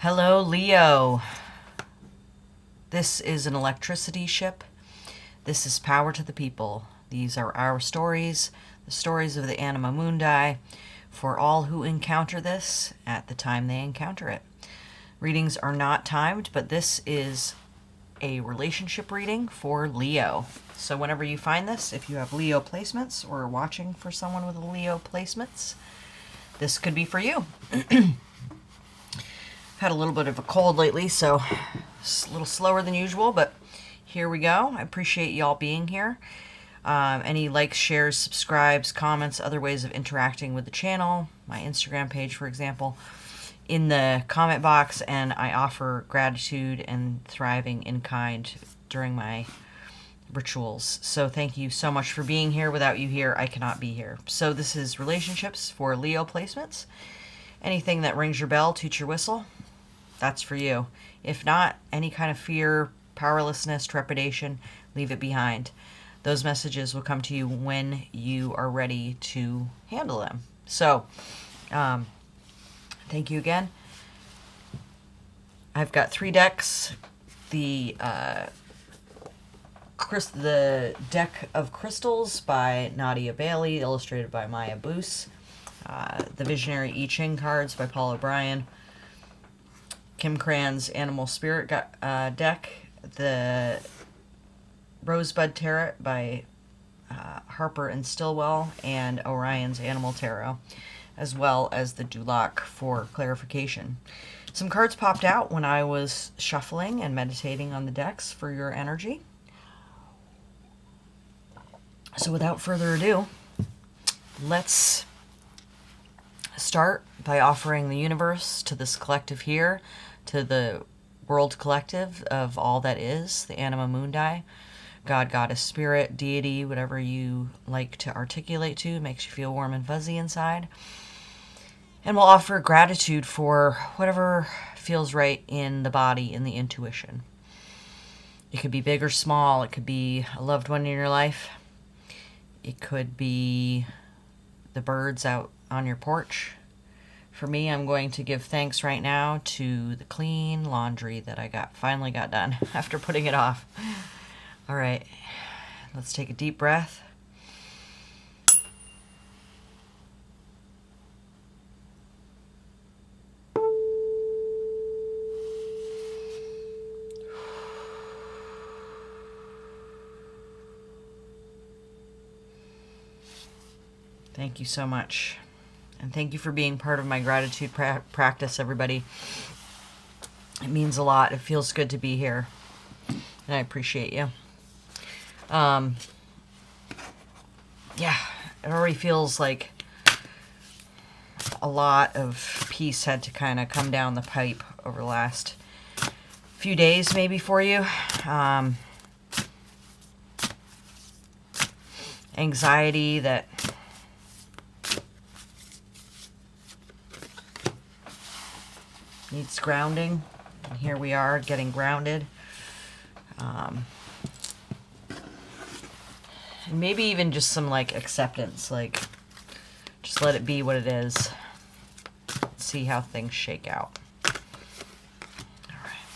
Hello, Leo. This is an electricity ship. This is power to the people. These are our stories, the stories of the anima mundi, for all who encounter this at the time they encounter it. Readings are not timed, but this is a relationship reading for Leo. So whenever you find this, if you have Leo placements or are watching for someone with Leo placements, this could be for you. Had a little bit of a cold lately, so it's a little slower than usual, but here we go. I appreciate y'all being here. Any likes, shares, subscribes, comments, other ways of interacting with the channel, my Instagram page, for example, in the comment box, and I offer gratitude and thriving in kind during my rituals. So thank you so much for being here. Without you here, I cannot be here. So this is relationships for Leo placements. Anything that rings your bell, toot your whistle, that's for you. If not, any kind of fear, powerlessness, trepidation, leave it behind. Those messages will come to you when you are ready to handle them. So, thank you again. I've got 3 decks. The Deck of Crystals by Nadia Bailey, illustrated by Maya Boos. The Visionary I Ching cards by Paul O'Brien. Kim Cran's Animal Spirit deck. The Rosebud Tarot by Harper and Stillwell, and Orion's Animal Tarot, as well as the Duloc for clarification. Some cards popped out when I was shuffling and meditating on the decks for your energy. So without further ado, let's start by offering the universe, to this collective here, to the world collective of all that is, the anima mundi, God, goddess, spirit, deity, whatever you like to articulate to, makes you feel warm and fuzzy inside. And we'll offer gratitude for whatever feels right in the body, in the intuition. It could be big or small. It could be a loved one in your life. It could be the birds out on your porch. For me, I'm going to give thanks right now to the clean laundry that I finally got done after putting it off. All right, let's take a deep breath. Thank you so much. And thank you for being part of my gratitude practice, everybody. It means a lot. It feels good to be here. And I appreciate you. Yeah, it already feels like a lot of peace had to kind of come down the pipe over the last few days, maybe, for you. Anxiety that needs grounding, and here we are getting grounded. And maybe even just some like acceptance, like just let it be what it is. Let's see how things shake out. All right.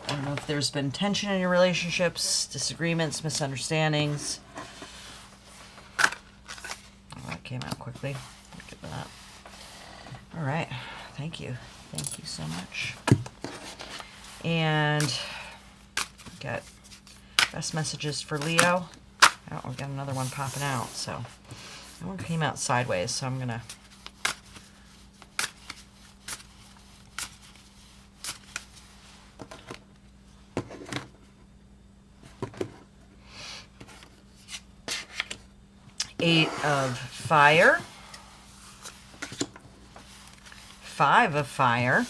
I don't know if there's been tension in your relationships, disagreements, misunderstandings. Came out quickly. Look at that. All right. Thank you. Thank you so much. And got best messages for Leo. Oh, we got another one popping out. So that one came out sideways. So I'm gonna Eight of Fire, 5 of Fire.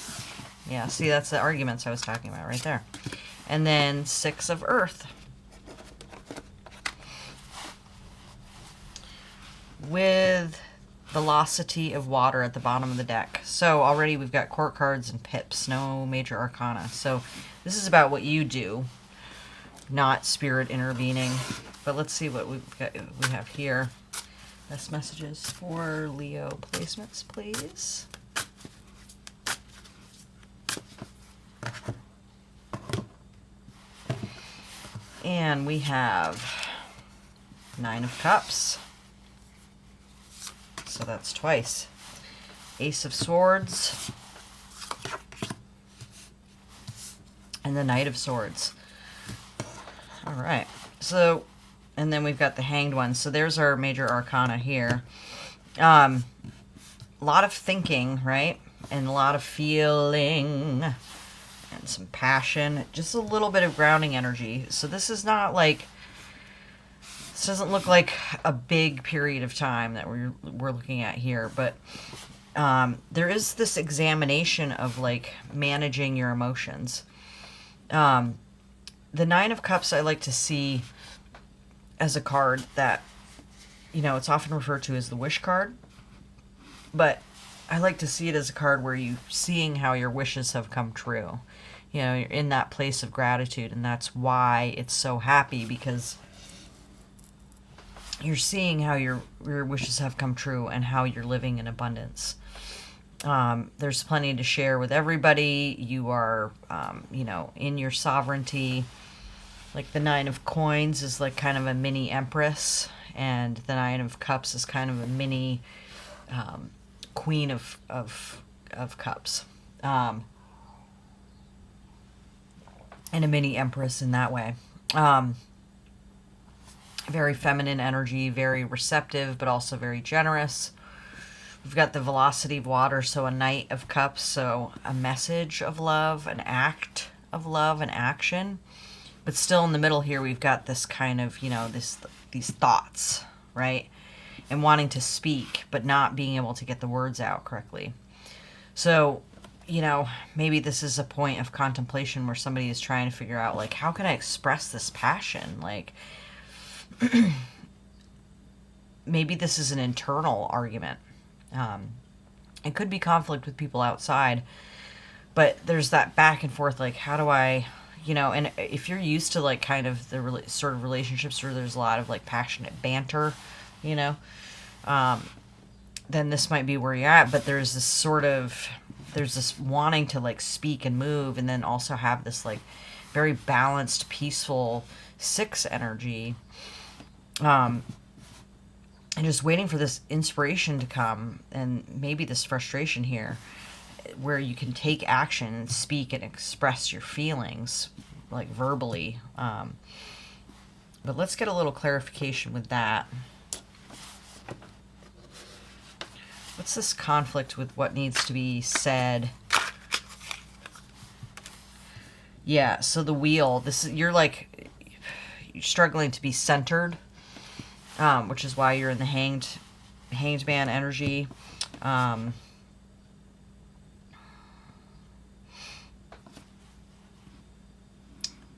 Yeah, see, that's the arguments I was talking about right there. And then 6 of Earth. With Velocity of Water at the bottom of the deck. So already we've got court cards and pips, no major arcana. So this is about what you do, not spirit intervening. But let's see what we have here. Best messages for Leo placements, please. And we have 9 of Cups. So that's twice. Ace of Swords. And the Knight of Swords. All right. So, and then we've got the Hanged One. So there's our major arcana here. A lot of thinking, right? And a lot of feeling. And some passion. Just a little bit of grounding energy. So this is not like... This doesn't look like a big period of time that we're looking at here. But there is this examination of, like, managing your emotions. The 9 of Cups I like to see as a card that, you know, it's often referred to as the wish card. But I like to see it as a card where you're seeing how your wishes have come true. You know, you're in that place of gratitude, and that's why it's so happy, because you're seeing how your wishes have come true and how you're living in abundance. There's plenty to share with everybody. You are, you know, in your sovereignty. Like the 9 of Coins is like kind of a mini Empress, and the 9 of Cups is kind of a mini Queen of Cups. And a mini Empress in that way. Very feminine energy, very receptive, but also very generous. We've got the velocity of water, so a Knight of Cups, so a message of love, an act of love, an action. But still in the middle here, we've got this kind of, you know, these thoughts, right? And wanting to speak, but not being able to get the words out correctly. So, you know, maybe this is a point of contemplation where somebody is trying to figure out, like, how can I express this passion? Like, maybe this is an internal argument. It could be conflict with people outside, but there's that back and forth, like, how do I, you know, and if you're used to, like, kind of the sort of relationships where there's a lot of, like, passionate banter, you know, then this might be where you're at, but there's this wanting to, like, speak and move, and then also have this, like, very balanced, peaceful 6 energy, and just waiting for this inspiration to come, and maybe this frustration here, where you can take action and speak and express your feelings, like, verbally. But let's get a little clarification with that. What's this conflict with what needs to be said? Yeah, so the Wheel. This is, you're struggling to be centered, which is why you're in the hanged man energy.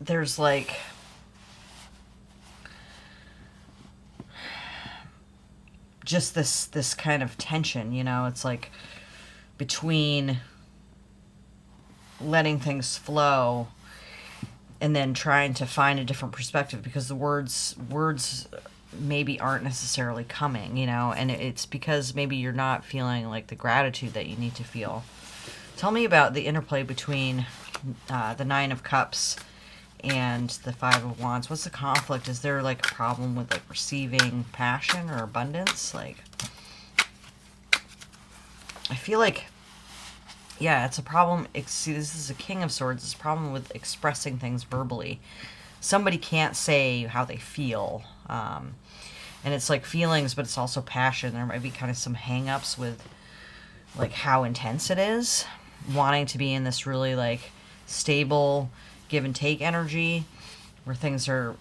There's, like, just this kind of tension, you know. It's like between letting things flow and then trying to find a different perspective, because the words maybe aren't necessarily coming, you know, and it's because maybe you're not feeling, like, the gratitude that you need to feel. Tell me about the interplay between the 9 of Cups and the 5 of Wands. What's the conflict? Is there, like, a problem with, like, receiving passion or abundance? Like, I feel like, yeah, it's a problem. See, this is a King of Swords. It's a problem with expressing things verbally. Somebody can't say how they feel. And it's like feelings, but it's also passion. There might be kind of some hang-ups with, like, how intense it is. Wanting to be in this really, like, stable give and take energy where things are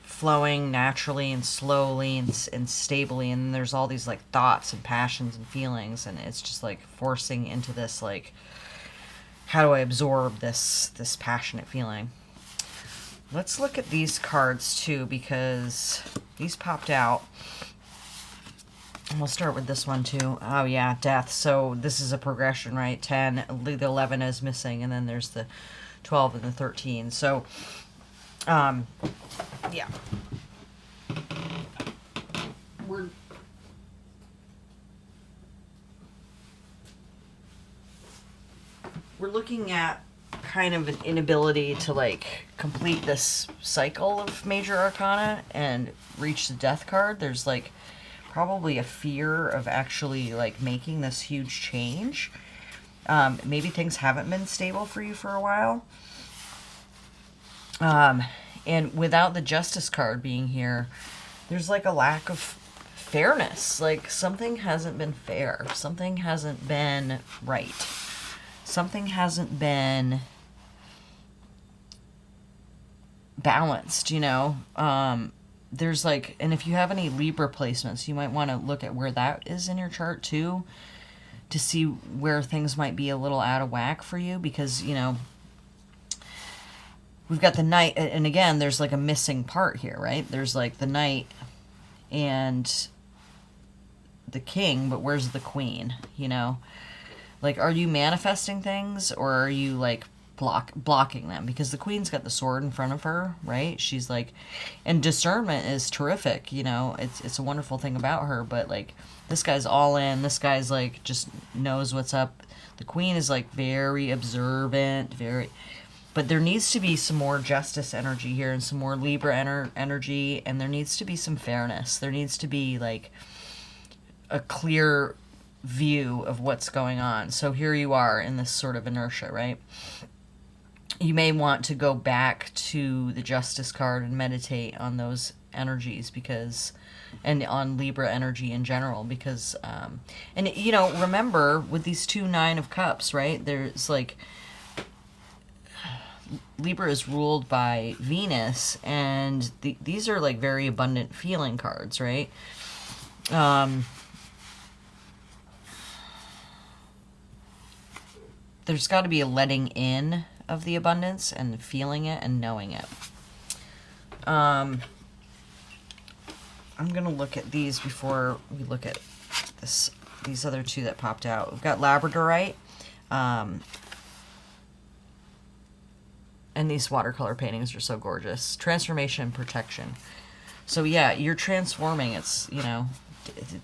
flowing naturally and slowly and stably, and there's all these, like, thoughts and passions and feelings, and it's just, like, forcing into this, like, how do I absorb this passionate feeling? Let's look at these cards too, because these popped out. And we'll start with this one too. Oh yeah, Death. So this is a progression, right? 10, the 11 is missing, and then there's the 12 and the 13. So, yeah. we're looking at kind of an inability to like complete this cycle of major arcana and reach the death card. There's like probably a fear of actually like making this huge change. Maybe things haven't been stable for you for a while. And without the Justice card being here, there's like a lack of fairness. Like something hasn't been fair. Something hasn't been right. Something hasn't been balanced, you know? There's like, and if you have any Libra placements, you might want to look at where that is in your chart too, to see where things might be a little out of whack for you, because, you know, we've got the Knight, and again, there's like a missing part here, right? There's like the Knight and the King, but where's the Queen, you know? Like, are you manifesting things, or are you like blocking them? Because the Queen's got the sword in front of her, right? She's like, and discernment is terrific, you know, it's a wonderful thing about her, but like this guy's all in, this guy's like just knows what's up. The Queen is like very observant, but there needs to be some more justice energy here and some more Libra energy, and there needs to be some fairness. There needs to be like a clear view of what's going on. So here you are in this sort of inertia, right? You may want to go back to the Justice card and meditate on those energies, because, and on Libra energy in general, because, and you know, remember with these two Nine of Cups, right? There's like, Libra is ruled by Venus, and these are like very abundant feeling cards, right? There's got to be a letting in of the abundance and feeling it and knowing it. I'm going to look at these before we look at these other two that popped out. We've got Labradorite, and these watercolor paintings are so gorgeous. Transformation and protection. So yeah, you're transforming. It's, you know,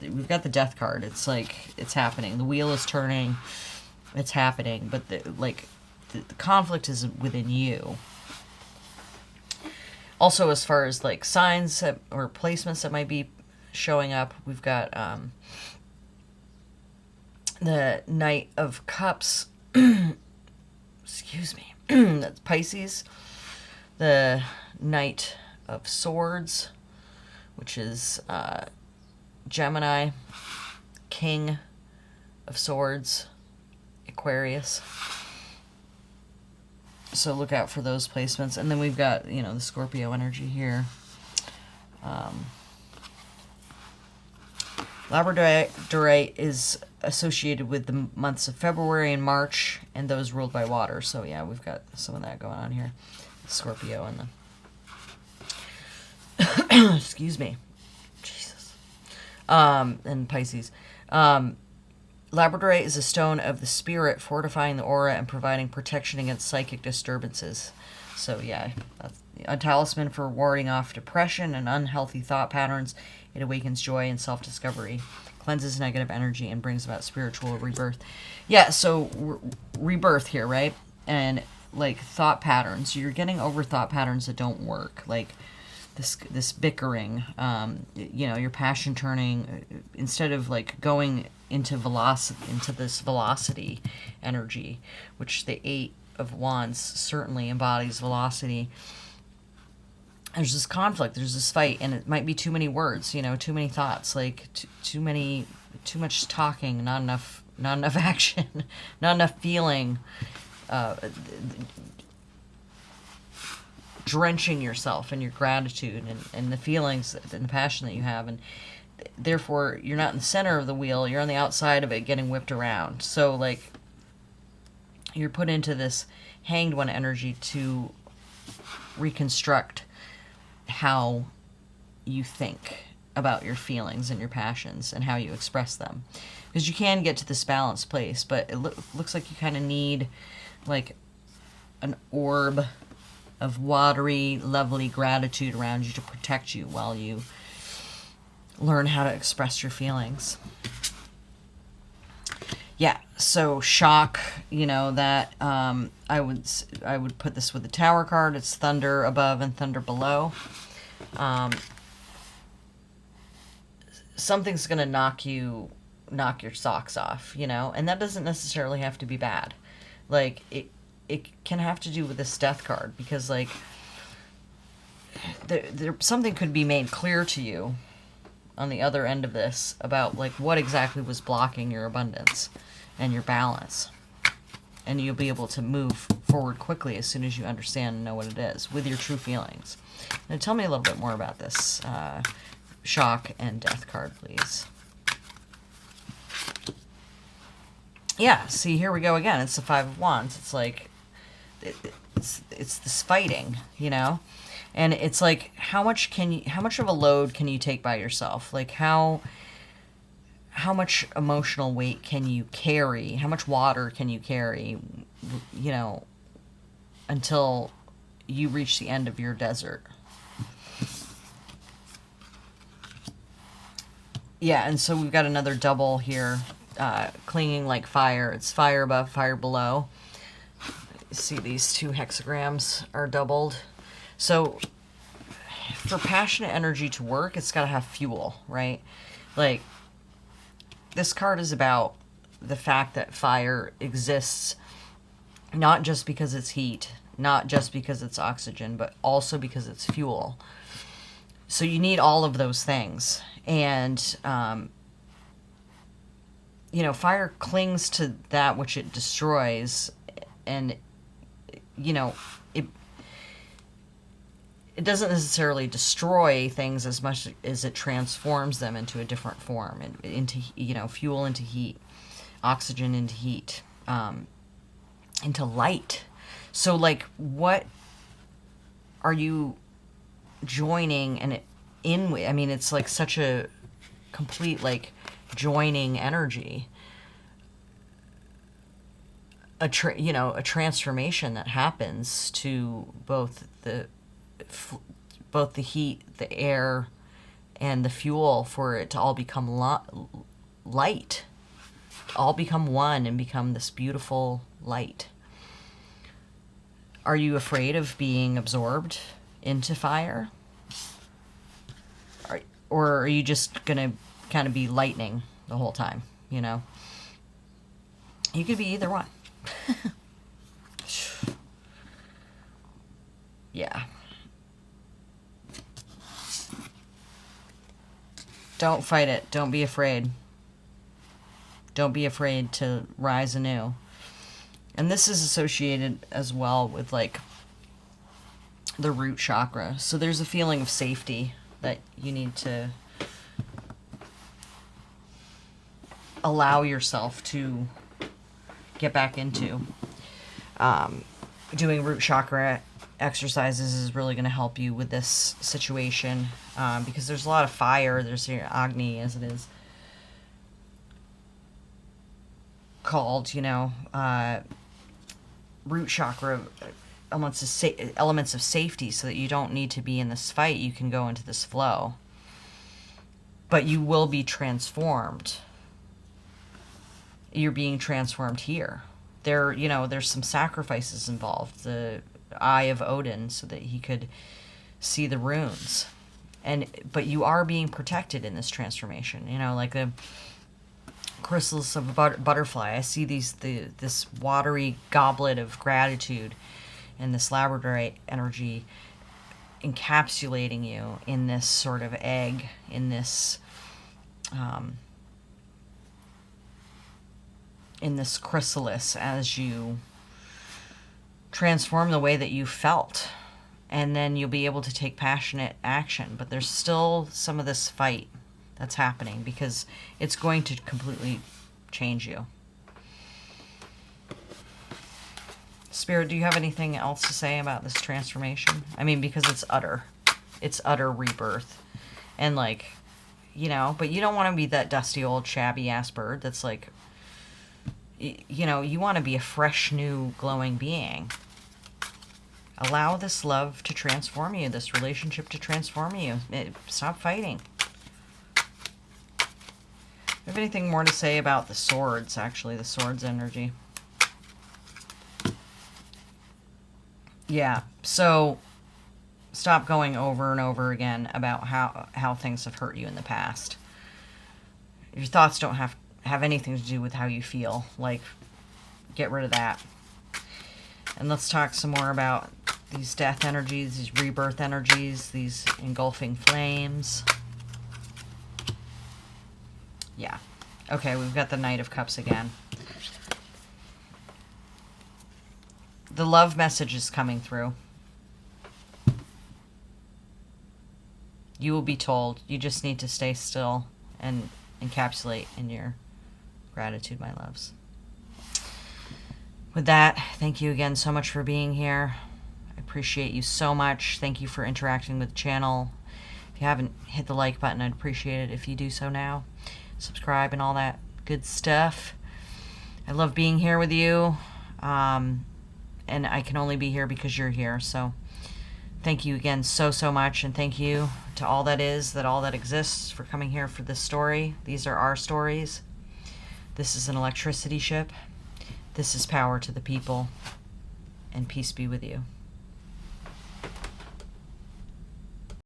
we've got the Death card. It's like, it's happening. The wheel is turning. It's happening. But the conflict is within you. Also, as far as like signs or placements that might be showing up, we've got the Knight of Cups. Excuse me. That's Pisces. The Knight of Swords, which is Gemini. King of Swords, Aquarius. So look out for those placements. And then we've got, you know, the Scorpio energy here. Labradorite is associated with the months of February and March, and those ruled by water. So yeah, we've got some of that going on here. Scorpio and the excuse me, Jesus, and Pisces. Labradorite is a stone of the spirit, fortifying the aura and providing protection against psychic disturbances. So yeah, that's a talisman for warding off depression and unhealthy thought patterns. It awakens joy and self-discovery, cleanses negative energy, and brings about spiritual rebirth. Yeah, so rebirth here, right? And like thought patterns. You're getting over thought patterns that don't work. Like this bickering, you know, your passion turning, instead of like going into this velocity energy, which the Eight of Wands certainly embodies velocity. There's this conflict, there's this fight, and it might be too many words, you know, too many thoughts, like too much talking, not enough action, not enough feeling, drenching yourself in your gratitude and the feelings and the passion that you have, and therefore you're not in the center of the wheel, you're on the outside of it getting whipped around. So like you're put into this Hanged One energy to reconstruct how you think about your feelings and your passions and how you express them, because you can get to this balanced place, but it looks like you kind of need like an orb of watery, lovely gratitude around you to protect you while you learn how to express your feelings. Yeah, so shock, you know, that I would put this with the Tower card. It's thunder above and thunder below. Something's going to knock your socks off, you know, and that doesn't necessarily have to be bad. Like it can have to do with this death card, because like something could be made clear to you on the other end of this about like what exactly was blocking your abundance and your balance, and you'll be able to move forward quickly as soon as you understand and know what it is with your true feelings. Now tell me a little bit more about this shock and death card, please. Yeah, see, here we go again. It's the Five of Wands. It's like it's this fighting, you know. And it's like, how much of a load can you take by yourself? Like how much emotional weight can you carry? How much water can you carry, you know, until you reach the end of your desert? Yeah, and so we've got another double here, clinging like fire. It's fire above, fire below. See, these two hexagrams are doubled. So for passionate energy to work, it's got to have fuel, right? Like, this card is about the fact that fire exists not just because it's heat, not just because it's oxygen, but also because it's fuel. So you need all of those things. And, you know, fire clings to that which it destroys, and, you know, it doesn't necessarily destroy things as much as it transforms them into a different form, into, you know, fuel into heat, oxygen into heat, into light. So, like, what are you joining and in with? I mean, it's like such a complete, like, joining energy. A transformation that happens to both the heat, the air, and the fuel, for it to all become light, all become one and become this beautiful light. Are you afraid of being absorbed into fire? Or are you just gonna kind of be lightning the whole time, you know? You could be either one. Yeah. Don't fight it. Don't be afraid. Don't be afraid to rise anew. And this is associated as well with, like, the root chakra. So there's a feeling of safety that you need to allow yourself to get back into. Doing root chakra exercises is really going to help you with this situation, because there's a lot of fire. There's here Agni, as it is called, you know, root chakra, elements of safety, so that you don't need to be in this fight. You can go into this flow, but you will be transformed. You're being transformed here. There's some sacrifices involved. The Eye of Odin, so that he could see the runes, but you are being protected in this transformation. You know, like the crystals of a butterfly. I see this watery goblet of gratitude and this labradorite energy encapsulating you in this sort of egg, in this chrysalis, as you transform the way that you felt. And then you'll be able to take passionate action. But there's still some of this fight that's happening, because it's going to completely change you. Spirit, do you have anything else to say about this transformation? I mean, because it's utter rebirth. And, like, you know, but you don't want to be that dusty old shabby ass bird that's like, you know, you want to be a fresh, new, glowing being. Allow this love to transform you, this relationship to transform you. Stop fighting. have anything more to say about the swords, actually, the swords energy? Yeah, so stop going over and over again about how things have hurt you in the past. Your thoughts don't have anything to do with how you feel. Like, get rid of that. And let's talk some more about these death energies, these rebirth energies, these engulfing flames. Yeah. Okay, we've got the Knight of Cups again. The love message is coming through. You will be told. You just need to stay still and encapsulate in your gratitude, my loves. With that, thank you again so much for being here. I appreciate you so much. Thank you for interacting with the channel. If you haven't hit the like button, I'd appreciate it if you do so now. Subscribe and all that good stuff. I love being here with you. And I can only be here because you're here. So thank you again so much. And thank you to all that is, that all that exists, for coming here for this story. These are our stories. This is an electricity ship. This is power to the people. And peace be with you.